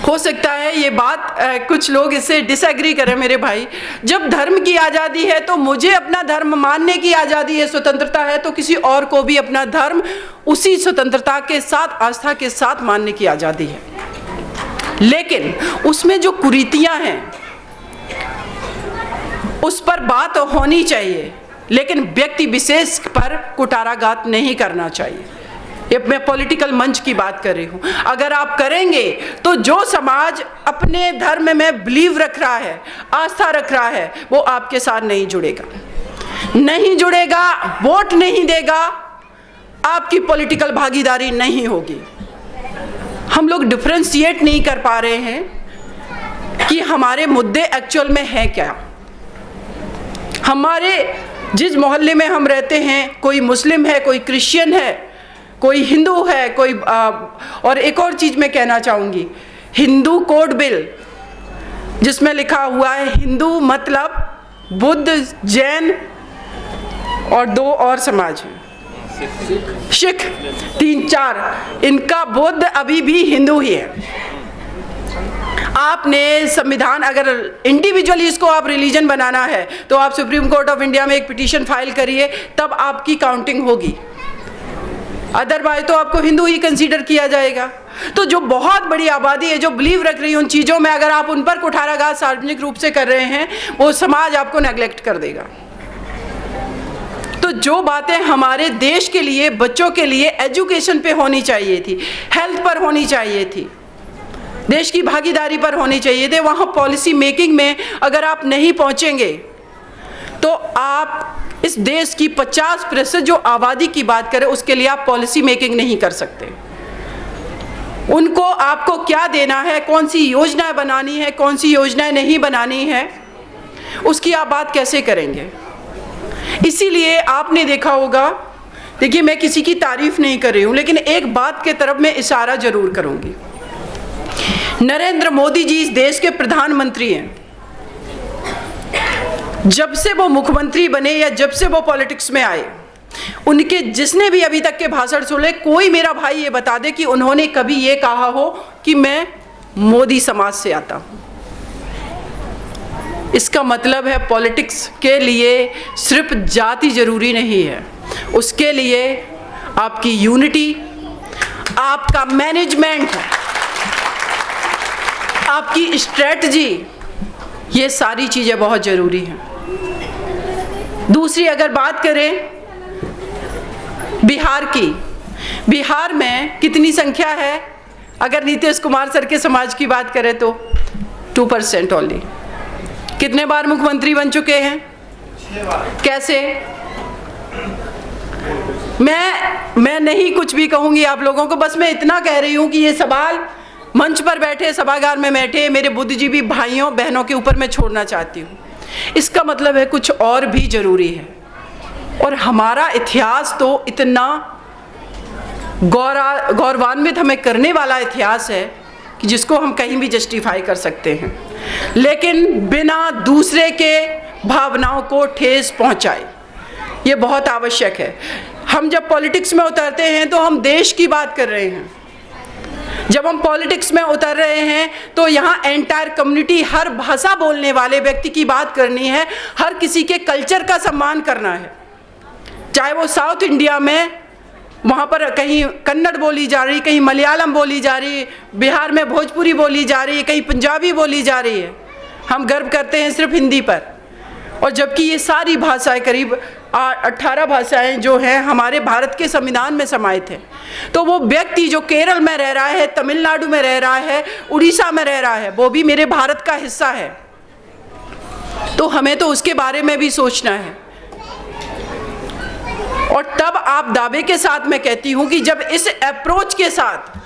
हो सकता है ये बात कुछ लोग इससे डिसएग्री करें मेरे भाई। जब धर्म की आज़ादी है तो मुझे अपना धर्म मानने की आज़ादी है, स्वतंत्रता है, तो किसी और को भी अपना धर्म उसी स्वतंत्रता के साथ, आस्था के साथ मानने की आज़ादी है। लेकिन उसमें जो कुरीतियां हैं उस पर बात होनी चाहिए, लेकिन व्यक्ति विशेष पर कुठाराघात नहीं करना चाहिए। ये मैं पॉलिटिकल मंच की बात कर रही हूँ। अगर आप करेंगे तो जो समाज अपने धर्म में बिलीव रख रहा है, आस्था रख रहा है, वो आपके साथ नहीं जुड़ेगा, नहीं जुड़ेगा, वोट नहीं देगा, आपकी पॉलिटिकल भागीदारी नहीं होगी। हम लोग डिफरेंशिएट नहीं कर पा रहे हैं कि हमारे मुद्दे एक्चुअल में है क्या। हमारे जिस मोहल्ले में हम रहते हैं, कोई मुस्लिम है, कोई क्रिश्चियन है, कोई हिंदू है, कोई और एक और चीज़ मैं कहना चाहूँगी, हिंदू कोड बिल जिसमें लिखा हुआ है हिंदू मतलब बुद्ध, जैन और 2 और समाज हैं, सिख, 3-4, इनका बुद्ध अभी भी हिंदू ही है। आपने संविधान, अगर इंडिविजुअली इसको आप रिलीजन बनाना है तो आप सुप्रीम कोर्ट ऑफ इंडिया में एक पिटीशन फाइल करिए, तब आपकी काउंटिंग होगी, अदरवाइज तो आपको हिंदू ही कंसीडर किया जाएगा। तो जो बहुत बड़ी आबादी है जो बिलीव रख रही है उन चीज़ों में, अगर आप उन पर कुठाराघात सार्वजनिक रूप से कर रहे हैं, वो समाज आपको नेग्लेक्ट कर देगा। तो जो बातें हमारे देश के लिए, बच्चों के लिए एजुकेशन पे होनी चाहिए थी, हेल्थ पर होनी चाहिए थी, देश की भागीदारी पर होनी चाहिए थे, वहाँ पॉलिसी मेकिंग में अगर आप नहीं पहुँचेंगे तो आप इस देश की 50% जो आबादी की बात करें उसके लिए आप पॉलिसी मेकिंग नहीं कर सकते। उनको आपको क्या देना है, कौन सी योजनाएं बनानी है, कौन सी योजनाएं नहीं बनानी है, उसकी आप बात कैसे करेंगे। इसीलिए आपने देखा होगा, देखिए मैं किसी की तारीफ नहीं कर रही हूँ, लेकिन एक बात के तरफ मैं इशारा जरूर करूँगी। नरेंद्र मोदी जी इस देश के प्रधानमंत्री हैं। जब से वो मुख्यमंत्री बने या जब से वो पॉलिटिक्स में आए, उनके जिसने भी अभी तक के भाषण सुने, कोई मेरा भाई ये बता दे कि उन्होंने कभी ये कहा हो कि मैं मोदी समाज से आता हूँ। इसका मतलब है पॉलिटिक्स के लिए सिर्फ जाति जरूरी नहीं है, उसके लिए आपकी यूनिटी, आपका मैनेजमेंट, आपकी स्ट्रेटजी, ये सारी चीज़ें बहुत ज़रूरी हैं। दूसरी अगर बात करें बिहार की, बिहार में कितनी संख्या है, अगर नीतीश कुमार सर के समाज की बात करें तो 2% ओनली। कितने बार मुख्यमंत्री बन चुके हैं, कैसे? मैं नहीं कुछ भी कहूँगी आप लोगों को, बस मैं इतना कह रही हूँ कि ये सवाल मंच पर बैठे, सभागार में बैठे मेरे बुद्धिजीवी भाइयों बहनों के ऊपर मैं छोड़ना चाहती हूँ। इसका मतलब है कुछ और भी ज़रूरी है, और हमारा इतिहास तो इतना गौरवान्वित हमें करने वाला इतिहास है कि जिसको हम कहीं भी जस्टिफाई कर सकते हैं, लेकिन बिना दूसरे के भावनाओं को ठेस पहुंचाए, ये बहुत आवश्यक है। हम जब पॉलिटिक्स में उतरते हैं तो हम देश की बात कर रहे हैं, जब हम पॉलिटिक्स में उतर रहे हैं तो यहाँ एंटायर कम्युनिटी, हर भाषा बोलने वाले व्यक्ति की बात करनी है, हर किसी के कल्चर का सम्मान करना है। चाहे वो साउथ इंडिया में वहाँ पर कहीं कन्नड़ बोली जा रही, कहीं मलयालम बोली जा रही, बिहार में भोजपुरी बोली जा रही है, कहीं पंजाबी बोली जा रही है। हम गर्व करते हैं सिर्फ हिंदी पर, और जबकि ये सारी भाषाएं, करीब 18 भाषाएं जो हैं हमारे भारत के संविधान में समाहित हैं। तो वो व्यक्ति जो केरल में रह रहा है, तमिलनाडु में रह रहा है, उड़ीसा में रह रहा है, वो भी मेरे भारत का हिस्सा है। तो हमें तो उसके बारे में भी सोचना है। और तब आप दावे के साथ मैं कहती हूँ कि जब इस अप्रोच के साथ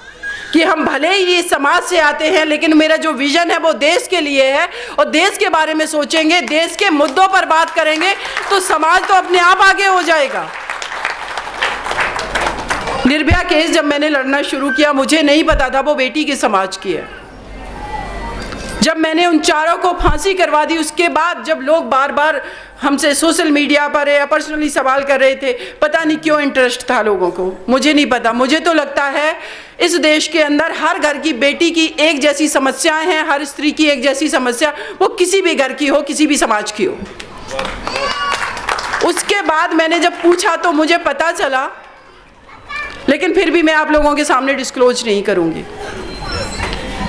कि हम भले ही इस समाज से आते हैं, लेकिन मेरा जो विजन है वो देश के लिए है, और देश के बारे में सोचेंगे, देश के मुद्दों पर बात करेंगे, तो समाज तो अपने आप आगे हो जाएगा। निर्भया केस जब मैंने लड़ना शुरू किया, मुझे नहीं पता था वो बेटी के समाज की है। जब मैंने उन चारों को फांसी करवा दी, उसके बाद जब लोग बार बार हमसे सोशल मीडिया पर या पर्सनली सवाल कर रहे थे, पता नहीं क्यों इंटरेस्ट था लोगों को, मुझे नहीं पता। मुझे तो लगता है इस देश के अंदर हर घर की बेटी की एक जैसी समस्याएं हैं, हर स्त्री की एक जैसी समस्या, वो किसी भी घर की हो, किसी भी समाज की हो। उसके बाद मैंने जब पूछा तो मुझे पता चला, लेकिन फिर भी मैं आप लोगों के सामने डिस्क्लोज नहीं करूंगी।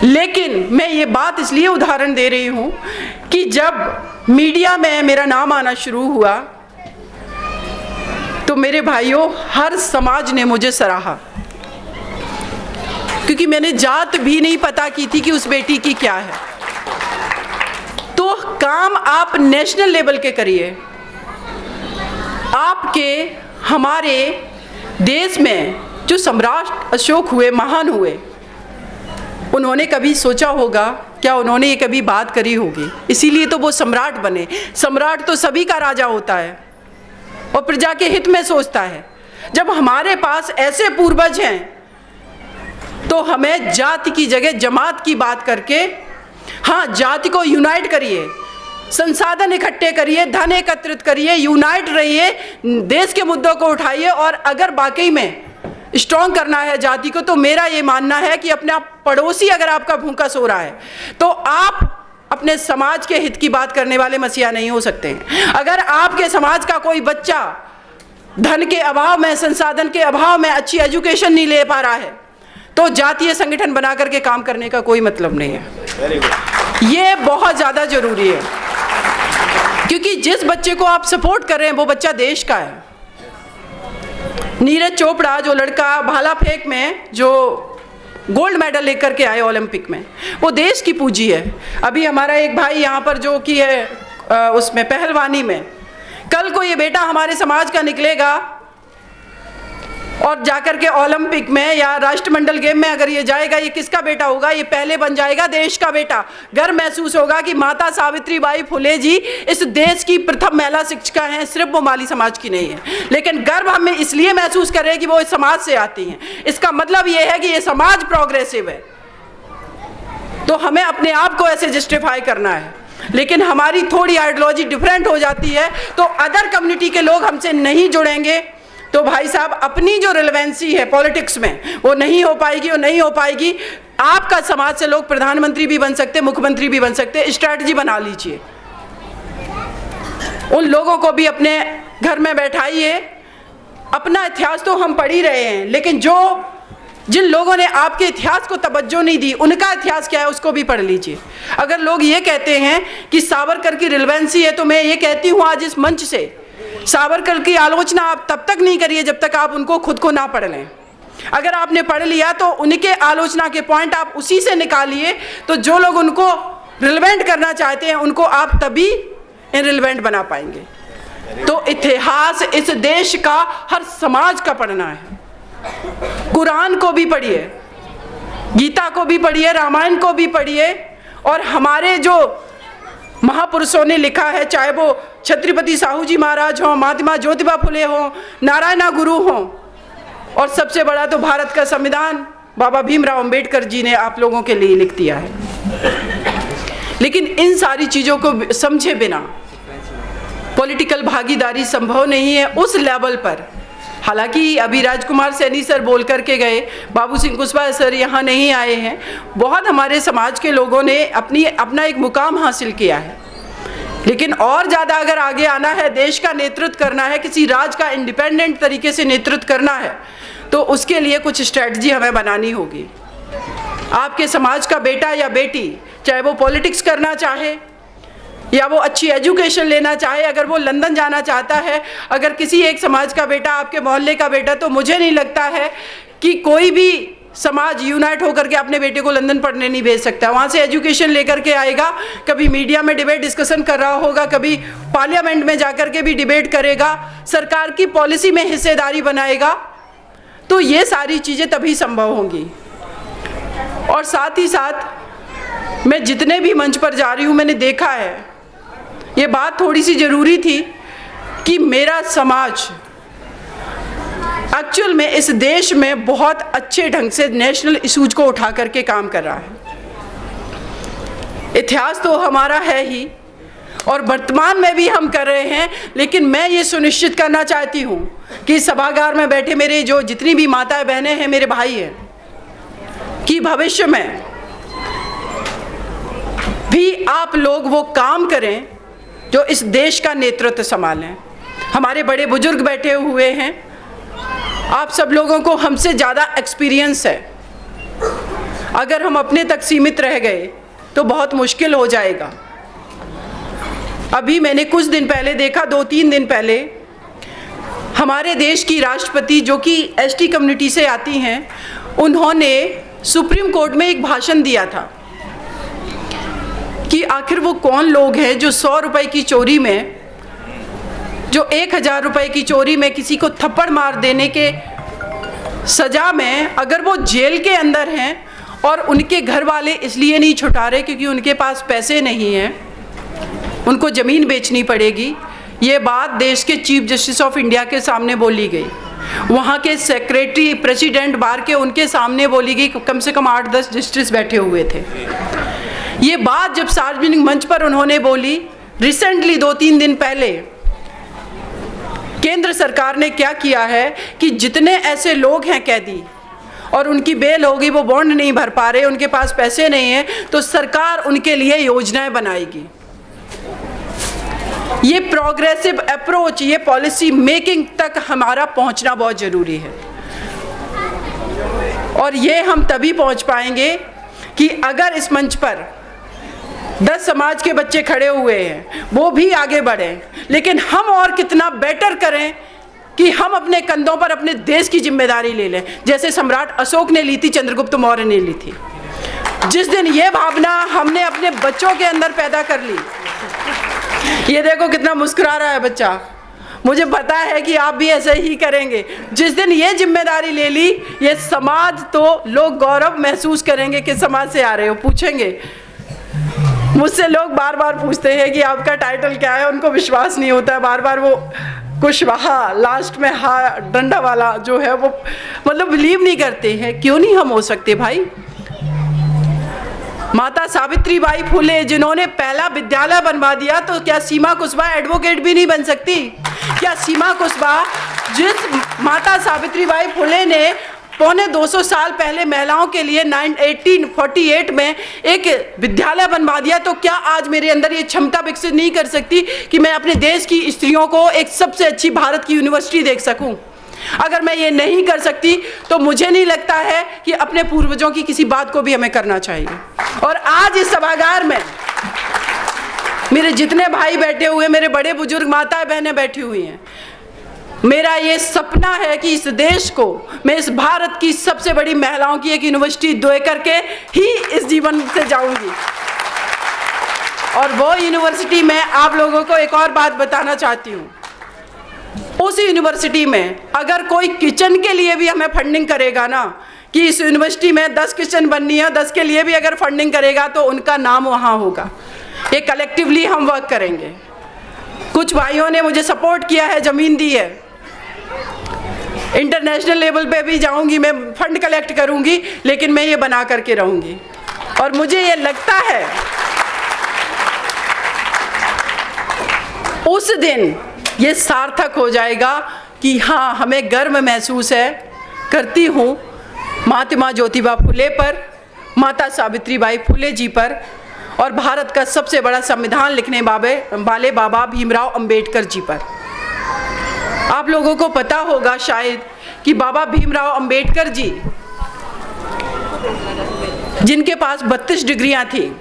लेकिन मैं ये बात इसलिए उदाहरण दे रही हूँ कि जब मीडिया में मेरा नाम आना शुरू हुआ तो मेरे भाइयों, हर समाज ने मुझे सराहा, क्योंकि मैंने जात भी नहीं पता की थी कि उस बेटी की क्या है। तो काम आप नेशनल लेवल के करिए। आपके हमारे देश में जो सम्राट अशोक हुए, महान हुए, उन्होंने कभी सोचा होगा क्या उन्होंने ये कभी बात करी होगी? इसीलिए तो वो सम्राट बने। सम्राट तो सभी का राजा होता है और प्रजा के हित में सोचता है। जब हमारे पास ऐसे पूर्वज हैं तो हमें जाति की जगह जमात की बात करके, हाँ, जाति को यूनाइट करिए, संसाधन इकट्ठे करिए, धन एकत्रित करिए, यूनाइट रहिए, देश के मुद्दों को उठाइए। और अगर वाकई में स्ट्रॉन्ग करना है जाति को, तो मेरा ये मानना है कि अपना पड़ोसी अगर आपका भूखा सो रहा है तो आप अपने समाज के हित की बात करने वाले मसीहा नहीं हो सकते हैं। अगर आपके समाज का कोई बच्चा धन के अभाव में, संसाधन के अभाव में अच्छी एजुकेशन नहीं ले पा रहा है, तो जातीय संगठन बना करके काम करने का कोई मतलब नहीं है। ये बहुत ज़्यादा जरूरी है, क्योंकि जिस बच्चे को आप सपोर्ट कर रहे हैं वो बच्चा देश का है। नीरज चोपड़ा जो लड़का भाला फेंक में जो गोल्ड मेडल लेकर के आए ओलंपिक में, वो देश की पूंजी है। अभी हमारा एक भाई यहाँ पर जो कि है उसमें पहलवानी में, कल को ये बेटा हमारे समाज का निकलेगा और जाकर के ओलंपिक में या राष्ट्रमंडल गेम में अगर ये जाएगा, ये किसका बेटा होगा? ये पहले बन जाएगा देश का बेटा। गर्व महसूस होगा कि माता सावित्रीबाई फुले जी इस देश की प्रथम महिला शिक्षिका हैं, सिर्फ वो माली समाज की नहीं है। लेकिन गर्व हमें इसलिए महसूस कर रहे हैं कि वो इस समाज से आती हैं। इसका मतलब ये है कि ये समाज प्रोग्रेसिव है, तो हमें अपने आप को ऐसे जस्टिफाई करना है। लेकिन हमारी थोड़ी आइडियोलॉजी डिफरेंट हो जाती है तो अदर कम्युनिटी के लोग हमसे नहीं जुड़ेंगे, तो भाई साहब अपनी जो रिलेवेंसी है पॉलिटिक्स में वो नहीं हो पाएगी। और नहीं हो पाएगी, आपका समाज से लोग प्रधानमंत्री भी बन सकते, मुख्यमंत्री भी बन सकते। स्ट्रैटेजी बना लीजिए, उन लोगों को भी अपने घर में बैठाइए। अपना इतिहास तो हम पढ़ ही रहे हैं, लेकिन जिन लोगों ने आपके इतिहास को तवज्जो नहीं दी, उनका इतिहास क्या है उसको भी पढ़ लीजिए। अगर लोग ये कहते हैं कि सावरकर की रिलेवेंसी है, तो मैं ये कहती हूँ आज इस मंच से, सावरकर की आलोचना आप तब तक नहीं करिए जब तक आप उनको खुद को ना पढ़ लें। अगर आपने पढ़ लिया तो उनके आलोचना के पॉइंट आप उसी से निकालिए, तो जो लोग उनको रिलेवेंट करना चाहते हैं उनको आप तभी इनरिलेवेंट बना पाएंगे। तो इतिहास इस देश का हर समाज का पढ़ना है। कुरान को भी पढ़िए, गीता को भी पढ़िए, रामायण को भी पढ़िए, और हमारे जो महापुरुषों ने लिखा है, चाहे वो छत्रपति साहू जी महाराज हों, महात्मा ज्योतिबा फुले हों, नारायणा गुरु हों, और सबसे बड़ा तो भारत का संविधान बाबा भीमराव अंबेडकर जी ने आप लोगों के लिए लिख दिया है। लेकिन इन सारी चीज़ों को समझे बिना पॉलिटिकल भागीदारी संभव नहीं है उस लेवल पर। हालांकि अभी राजकुमार सैनी सर बोल करके गए, बाबू सिंह कुशवाहा सर यहाँ नहीं आए हैं। बहुत हमारे समाज के लोगों ने अपना एक मुकाम हासिल किया है, लेकिन और ज़्यादा अगर आगे आना है, देश का नेतृत्व करना है, किसी राज्य का इंडिपेंडेंट तरीके से नेतृत्व करना है, तो उसके लिए कुछ स्ट्रेटजी हमें बनानी होगी। आपके समाज का बेटा या बेटी, चाहे वो पॉलिटिक्स करना चाहे या वो अच्छी एजुकेशन लेना चाहे, अगर वो लंदन जाना चाहता है, अगर किसी एक समाज का बेटा आपके मोहल्ले का बेटा, तो मुझे नहीं लगता है कि कोई भी समाज यूनाइट होकर के अपने बेटे को लंदन पढ़ने नहीं भेज सकता। वहाँ से एजुकेशन लेकर के आएगा, कभी मीडिया में डिबेट डिस्कशन कर रहा होगा, कभी पार्लियामेंट में जाकर के भी डिबेट करेगा, सरकार की पॉलिसी में हिस्सेदारी बनाएगा, तो ये सारी चीज़ें तभी संभव होंगी। और साथ ही साथ मैं जितने भी मंच पर जा रही हूँ, मैंने देखा है, ये बात थोड़ी सी ज़रूरी थी कि मेरा समाज एक्चुअल में इस देश में बहुत अच्छे ढंग से नेशनल इशूज को उठा करके काम कर रहा है। इतिहास तो हमारा है ही और वर्तमान में भी हम कर रहे हैं, लेकिन मैं ये सुनिश्चित करना चाहती हूँ कि सभागार में बैठे मेरे जो जितनी भी माताएं बहनें हैं, मेरे भाई हैं, कि भविष्य में भी आप लोग वो काम करें जो इस देश का नेतृत्व संभालें। हमारे बड़े बुजुर्ग बैठे हुए हैं, आप सब लोगों को हमसे ज़्यादा एक्सपीरियंस है। अगर हम अपने तक सीमित रह गए तो बहुत मुश्किल हो जाएगा। अभी मैंने कुछ दिन पहले देखा, 2-3 दिन पहले, हमारे देश की राष्ट्रपति जो कि एसटी कम्युनिटी से आती हैं, उन्होंने सुप्रीम कोर्ट में एक भाषण दिया था कि आखिर वो कौन लोग हैं जो 100 रुपए की चोरी में, जो 1000 रुपए की चोरी में किसी को थप्पड़ मार देने के सज़ा में अगर वो जेल के अंदर हैं और उनके घर वाले इसलिए नहीं छुटा रहे क्योंकि उनके पास पैसे नहीं हैं, उनको ज़मीन बेचनी पड़ेगी। ये बात देश के चीफ जस्टिस ऑफ इंडिया के सामने बोली गई, वहाँ के सेक्रेटरी प्रेसिडेंट बार के उनके सामने बोली गई, कम से कम 8-10 जस्टिस बैठे हुए थे। ये बात जब सार्वजनिक मंच पर उन्होंने बोली, रिसेंटली 2-3 दिन पहले केंद्र सरकार ने क्या किया है कि जितने ऐसे लोग हैं कैदी और उनकी बेल हो गई, वो बॉन्ड नहीं भर पा रहे, उनके पास पैसे नहीं हैं, तो सरकार उनके लिए योजनाएं बनाएगी। ये प्रोग्रेसिव अप्रोच, ये पॉलिसी मेकिंग तक हमारा पहुंचना बहुत ज़रूरी है। और ये हम तभी पहुंच पाएंगे कि अगर इस मंच पर 10 समाज के बच्चे खड़े हुए हैं, वो भी आगे बढ़ें, लेकिन हम और कितना बेटर करें कि हम अपने कंधों पर अपने देश की जिम्मेदारी ले लें, जैसे सम्राट अशोक ने ली थी, चंद्रगुप्त मौर्य ने ली थी। जिस दिन ये भावना हमने अपने बच्चों के अंदर पैदा कर ली, ये देखो कितना मुस्कुरा रहा है बच्चा, मुझे पता है कि आप भी ऐसे ही करेंगे। जिस दिन ये जिम्मेदारी ले ली, ये समाज, तो लोग गौरव महसूस करेंगे कि समाज से आ रहे हो। पूछेंगे मुझसे, लोग बार बार पूछते हैं कि आपका टाइटल क्या है, उनको विश्वास नहीं होता है, बार बार वो कुशवाहा लास्ट में डंडा वाला जो है वो मतलब बिलीव नहीं करते हैं। क्यों नहीं हम हो सकते भाई? माता सावित्रीबाई फुले जिन्होंने पहला विद्यालय बनवा दिया, तो क्या सीमा कुशवाहा एडवोकेट भी नहीं बन सकती? क्या सीमा कुशवाहा, जिस माता सावित्रीबाई फुले ने पौने 200 साल पहले महिलाओं के लिए 1848 में एक विद्यालय बनवा दिया, तो क्या आज मेरे अंदर ये क्षमता विकसित नहीं कर सकती कि मैं अपने देश की स्त्रियों को एक सबसे अच्छी भारत की यूनिवर्सिटी देख सकूं? अगर मैं ये नहीं कर सकती तो मुझे नहीं लगता है कि अपने पूर्वजों की किसी बात को भी हमें करना चाहिए। और आज इस सभागार में मेरे जितने भाई बैठे हुए, मेरे बड़े बुजुर्ग माताएं बहनें बैठी हुई हैं, मेरा ये सपना है कि इस देश को मैं इस भारत की सबसे बड़ी महिलाओं की एक यूनिवर्सिटी दे करके ही इस जीवन से जाऊंगी। और वो यूनिवर्सिटी में आप लोगों को एक और बात बताना चाहती हूँ, उस यूनिवर्सिटी में अगर कोई किचन के लिए भी हमें फंडिंग करेगा ना, कि इस यूनिवर्सिटी में 10 किचन बननी है, 10 के लिए भी अगर फंडिंग करेगा तो उनका नाम वहाँ होगा। ये कलेक्टिवली हम वर्क करेंगे। कुछ भाइयों ने मुझे सपोर्ट किया है, ज़मीन दी है, इंटरनेशनल लेवल पे भी जाऊंगी, मैं फंड कलेक्ट करूंगी, लेकिन मैं ये बना करके रहूंगी। और मुझे ये लगता है उस दिन ये सार्थक हो जाएगा कि हाँ, हमें गर्व महसूस करती हूँ महात्मा ज्योतिबा फुले पर, माता सावित्रीबाई फुले जी पर, और भारत का सबसे बड़ा संविधान लिखने वाले बाबा भीमराव अंबेडकर जी पर। आप लोगों को पता होगा शायद कि बाबा भीमराव अंबेडकर जी, जिनके पास 32 डिग्रियां थी,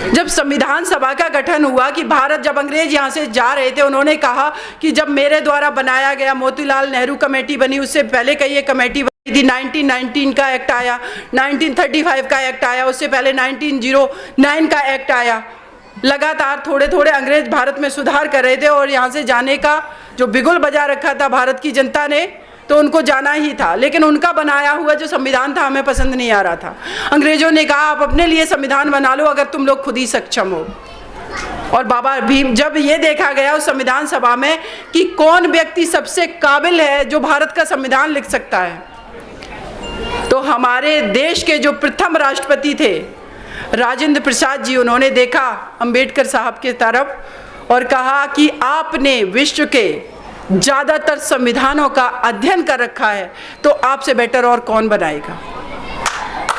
जब संविधान सभा का गठन हुआ कि भारत, जब अंग्रेज यहाँ से जा रहे थे, उन्होंने कहा कि जब मेरे द्वारा बनाया गया, मोतीलाल नेहरू कमेटी बनी, उससे पहले कई ये कमेटी बनी थी, 1919 का एक्ट आया, 1935 का एक्ट आया, उससे पहले 1909 का एक्ट आया। लगातार थोड़े थोड़े अंग्रेज भारत में सुधार कर रहे थे और यहाँ से जाने का जो बिगुल बजा रखा था भारत की जनता ने, तो उनको जाना ही था। लेकिन उनका बनाया हुआ जो संविधान था हमें पसंद नहीं आ रहा था। अंग्रेजों ने कहा आप अपने लिए संविधान बना लो अगर तुम लोग खुद ही सक्षम हो। और बाबा भीम, जब ये देखा गया उस संविधान सभा में कि कौन व्यक्ति सबसे काबिल है जो भारत का संविधान लिख सकता है, तो हमारे देश के जो प्रथम राष्ट्रपति थे राजेंद्र प्रसाद जी, उन्होंने देखा अंबेडकर साहब के तरफ और कहा कि आपने विश्व के ज़्यादातर संविधानों का अध्ययन कर रखा है, तो आपसे बेटर और कौन बनाएगा।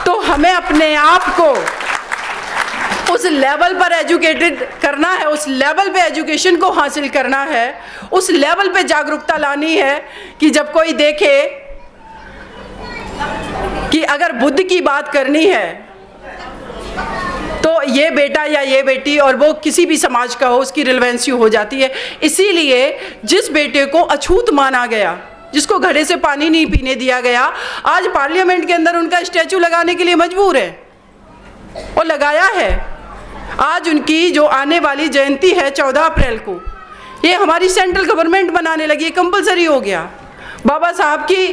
तो हमें अपने आप को उस लेवल पर एजुकेटेड करना है, उस लेवल पे एजुकेशन को हासिल करना है, उस लेवल पे जागरूकता लानी है कि जब कोई देखे कि अगर बुद्ध की बात करनी है तो ये बेटा या ये बेटी, और वो किसी भी समाज का हो, उसकी रिलेवेंसी हो जाती है। इसीलिए जिस बेटे को अछूत माना गया, जिसको घड़े से पानी नहीं पीने दिया गया, आज पार्लियामेंट के अंदर उनका स्टैचू लगाने के लिए मजबूर है और लगाया है। आज उनकी जो आने वाली जयंती है 14 अप्रैल को, ये हमारी सेंट्रल गवर्नमेंट बनाने लगी, कंपलसरी हो गया। बाबा साहब की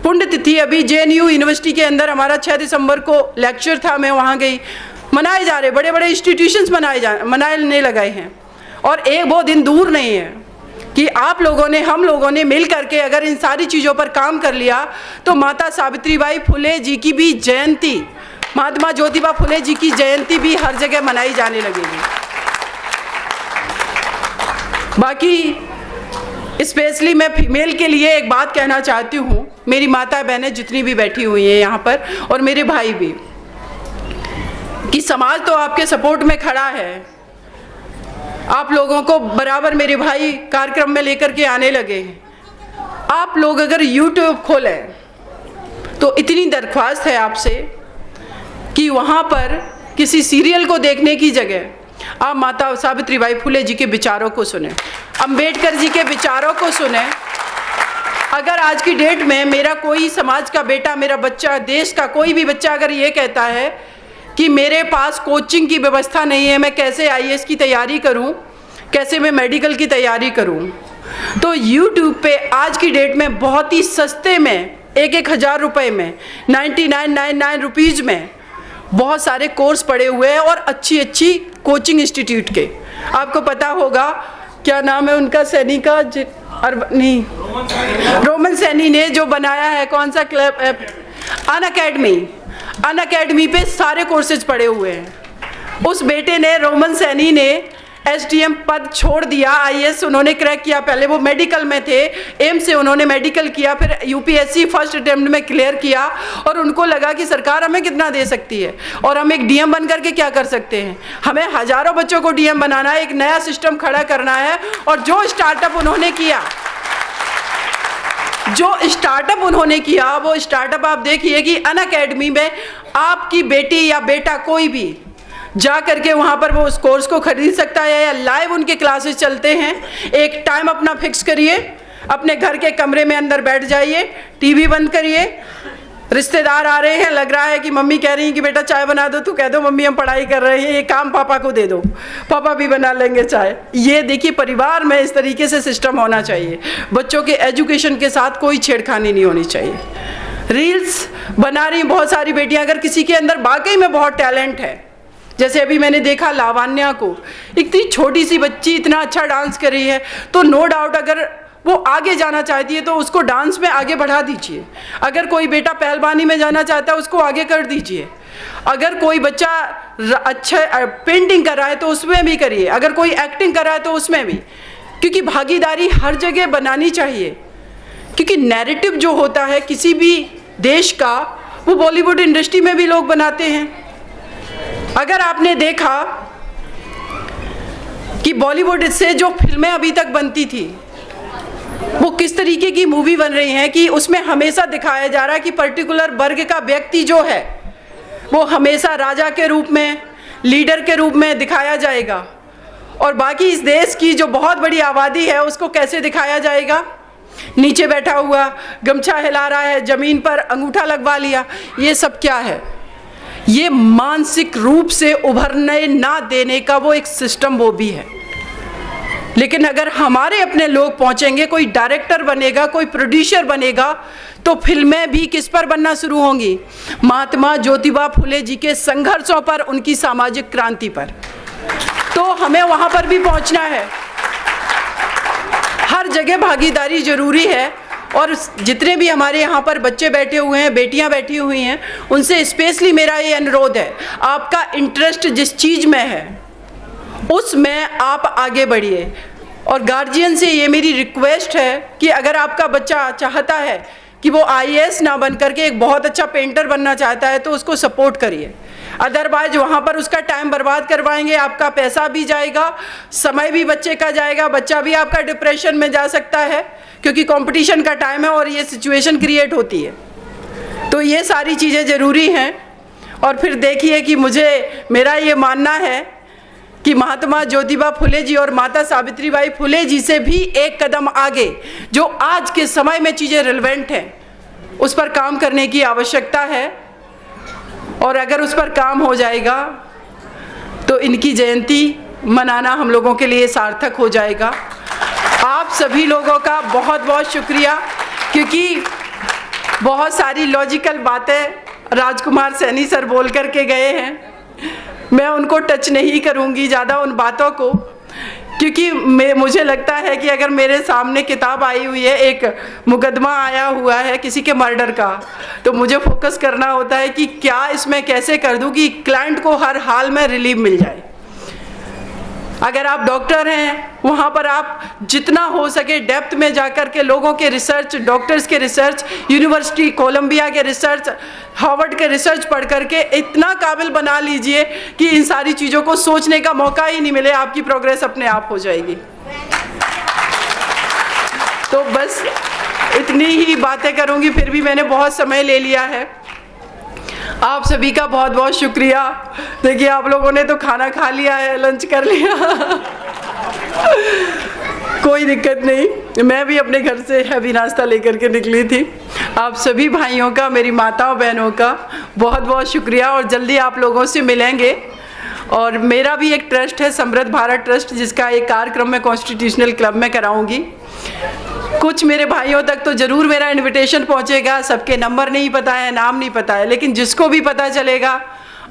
पुण्यतिथि अभी JNU यूनिवर्सिटी के अंदर हमारा 6 दिसंबर को लेक्चर था, मैं वहाँ गई। मनाए जा रहे, बड़े बड़े इंस्टीट्यूशंस मनाने लगाए हैं। और एक वो दिन दूर नहीं है कि आप लोगों ने, हम लोगों ने मिल करके अगर इन सारी चीज़ों पर काम कर लिया तो माता सावित्रीबाई फुले जी की भी जयंती, महात्मा ज्योतिबा फुले जी की जयंती भी हर जगह मनाई जाने लगेगी। बाकी स्पेशली मैं फीमेल के लिए एक बात कहना चाहती हूँ, मेरी माता बहनें जितनी भी बैठी हुई हैं यहाँ पर और मेरे भाई भी, कि समाज तो आपके सपोर्ट में खड़ा है। आप लोगों को बराबर मेरे भाई कार्यक्रम में लेकर के आने लगे हैं। आप लोग अगर YouTube खोलें तो इतनी दरख्वास्त है आपसे कि वहाँ पर किसी सीरियल को देखने की जगह आप माता सावित्रीबाई फुले जी के विचारों को सुने, अंबेडकर जी के विचारों को सुने। अगर आज की डेट में मेरा कोई समाज का बेटा, मेरा बच्चा, देश का कोई भी बच्चा अगर ये कहता है कि मेरे पास कोचिंग की व्यवस्था नहीं है, मैं कैसे IAS की तैयारी करूं, कैसे मैं मेडिकल की तैयारी करूं, तो YouTube पे आज की डेट में बहुत ही सस्ते में 1,000 रुपये में 9999 रुपीज़ में बहुत सारे कोर्स पड़े हुए हैं और अच्छी अच्छी कोचिंग इंस्टीट्यूट के। आपको पता होगा क्या नाम है उनका, सैनी का नहीं, रोमन सैनी ने जो बनाया है, कौन सा क्लब, अनअकैडमी पे सारे कोर्सेज पड़े हुए हैं। उस बेटे ने, रोमन सैनी ने SDM पद छोड़ दिया, IAS उन्होंने क्रैक किया। पहले वो मेडिकल में थे, एम्स से उन्होंने मेडिकल किया, फिर UPSC फर्स्ट अटेम्प्ट में क्लियर किया और उनको लगा कि सरकार हमें कितना दे सकती है और हम एक DM बन करके क्या कर सकते हैं। हमें हज़ारों बच्चों को DM बनाना है, एक नया सिस्टम खड़ा करना है। और जो स्टार्टअप उन्होंने किया, वो स्टार्टअप आप देखिए कि अनअकैडमी में आपकी बेटी या बेटा कोई भी जा करके वहाँ पर वो उस कोर्स को खरीद सकता है या लाइव उनके क्लासेस चलते हैं। एक टाइम अपना फिक्स करिए, अपने घर के कमरे में अंदर बैठ जाइए, TV बंद करिए। रिश्तेदार आ रहे हैं, लग रहा है कि मम्मी कह रही है कि बेटा चाय बना दो, तो कह दो मम्मी हम पढ़ाई कर रहे हैं, ये काम पापा को दे दो, पापा भी बना लेंगे चाय। ये देखिए, परिवार में इस तरीके से सिस्टम होना चाहिए। बच्चों के एजुकेशन के साथ कोई छेड़खानी नहीं होनी चाहिए। रील्स बना रही बहुत सारी बेटियां, अगर किसी के अंदर वाकई में बहुत टैलेंट है, जैसे अभी मैंने देखा लावण्या को, इतनी छोटी सी बच्ची इतना अच्छा डांस कर रही है, तो नो डाउट अगर वो आगे जाना चाहती है तो उसको डांस में आगे बढ़ा दीजिए। अगर कोई बेटा पहलवानी में जाना चाहता है उसको आगे कर दीजिए। अगर कोई बच्चा अच्छा पेंटिंग कर रहा है तो उसमें भी करिए, अगर कोई एक्टिंग कर रहा है तो उसमें भी, क्योंकि भागीदारी हर जगह बनानी चाहिए। क्योंकि नैरेटिव जो होता है किसी भी देश का, वो बॉलीवुड इंडस्ट्री में भी लोग बनाते हैं। अगर आपने देखा कि बॉलीवुड से जो फिल्में अभी तक बनती थी वो किस तरीके की मूवी बन रही हैं कि उसमें हमेशा दिखाया जा रहा है कि पर्टिकुलर वर्ग का व्यक्ति जो है वो हमेशा राजा के रूप में, लीडर के रूप में दिखाया जाएगा, और बाकी इस देश की जो बहुत बड़ी आबादी है उसको कैसे दिखाया जाएगा, नीचे बैठा हुआ, गमछा हिला रहा है, ज़मीन पर अंगूठा लगवा लिया। ये सब क्या है? ये मानसिक रूप से उभरने ना देने का वो एक सिस्टम वो भी है। लेकिन अगर हमारे अपने लोग पहुंचेंगे, कोई डायरेक्टर बनेगा, कोई प्रोड्यूसर बनेगा, तो फिल्में भी किस पर बनना शुरू होंगी? महात्मा ज्योतिबा फुले जी के संघर्षों पर, उनकी सामाजिक क्रांति पर। तो हमें वहां पर भी पहुंचना है। हर जगह भागीदारी जरूरी है। और जितने भी हमारे यहाँ पर बच्चे बैठे हुए हैं, बेटियाँ बैठी हुई हैं, उनसे स्पेशली मेरा ये अनुरोध है, आपका इंटरेस्ट जिस चीज़ में है उसमें आप आगे बढ़िए। और गार्जियन से ये मेरी रिक्वेस्ट है कि अगर आपका बच्चा चाहता है कि वो IAS ना बन करके एक बहुत अच्छा पेंटर बनना चाहता है तो उसको सपोर्ट करिए। अदरवाइज वहाँ पर उसका टाइम बर्बाद करवाएंगे, आपका पैसा भी जाएगा, समय भी बच्चे का जाएगा, बच्चा भी आपका डिप्रेशन में जा सकता है, क्योंकि कंपटीशन का टाइम है और ये सिचुएशन क्रिएट होती है। तो ये सारी चीज़ें ज़रूरी हैं। और फिर देखिए कि मेरा ये मानना है कि महात्मा ज्योतिबा फुले जी और माता सावित्रीबाई फुले जी से भी एक कदम आगे जो आज के समय में चीज़ें रिलेवेंट हैं, उस पर काम करने की आवश्यकता है। और अगर उस पर काम हो जाएगा तो इनकी जयंती मनाना हम लोगों के लिए सार्थक हो जाएगा। आप सभी लोगों का बहुत बहुत शुक्रिया, क्योंकि बहुत सारी लॉजिकल बातें राजकुमार सैनी सर बोल करके गए हैं, मैं उनको टच नहीं करूंगी ज़्यादा उन बातों को, क्योंकि मुझे लगता है कि अगर मेरे सामने किताब आई हुई है, एक मुकदमा आया हुआ है किसी के मर्डर का, तो मुझे फोकस करना होता है कि क्या इसमें कैसे कर दूं कि क्लाइंट को हर हाल में रिलीफ मिल जाए। अगर आप डॉक्टर हैं, वहाँ पर आप जितना हो सके डेप्थ में जाकर के लोगों के रिसर्च, डॉक्टर्स के रिसर्च, यूनिवर्सिटी कोलंबिया के रिसर्च, हार्वर्ड के रिसर्च पढ़ करके इतना काबिल बना लीजिए कि इन सारी चीज़ों को सोचने का मौका ही नहीं मिले, आपकी प्रोग्रेस अपने आप हो जाएगी। तो बस इतनी ही बातें करूँगी, फिर भी मैंने बहुत समय ले लिया है। आप सभी का बहुत बहुत शुक्रिया। देखिए आप लोगों ने तो खाना खा लिया है, लंच कर लिया कोई दिक्कत नहीं, मैं भी अपने घर से हैवी नाश्ता लेकर के निकली थी। आप सभी भाइयों का, मेरी माताओं बहनों का बहुत बहुत शुक्रिया, और जल्दी आप लोगों से मिलेंगे। और मेरा भी एक ट्रस्ट है, समृद्ध भारत ट्रस्ट, जिसका एक कार्यक्रम मैं कॉन्स्टिट्यूशनल क्लब में कराऊंगी। कुछ मेरे भाइयों तक तो ज़रूर मेरा इनविटेशन पहुंचेगा, सबके नंबर नहीं पता है, नाम नहीं पता है, लेकिन जिसको भी पता चलेगा,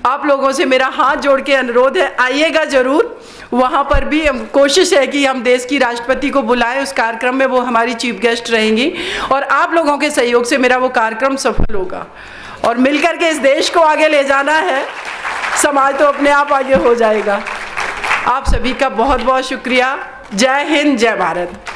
आप लोगों से मेरा हाथ जोड़ के अनुरोध है, आइएगा ज़रूर। वहाँ पर भी हम कोशिश है कि हम देश की राष्ट्रपति को बुलाएं उस कार्यक्रम में, वो हमारी चीफ गेस्ट रहेंगी, और आप लोगों के सहयोग से मेरा वो कार्यक्रम सफल होगा। और मिलकर के इस देश को आगे ले जाना है, समाज तो अपने आप आगे हो जाएगा। आप सभी का बहुत बहुत शुक्रिया। जय हिंद, जय भारत।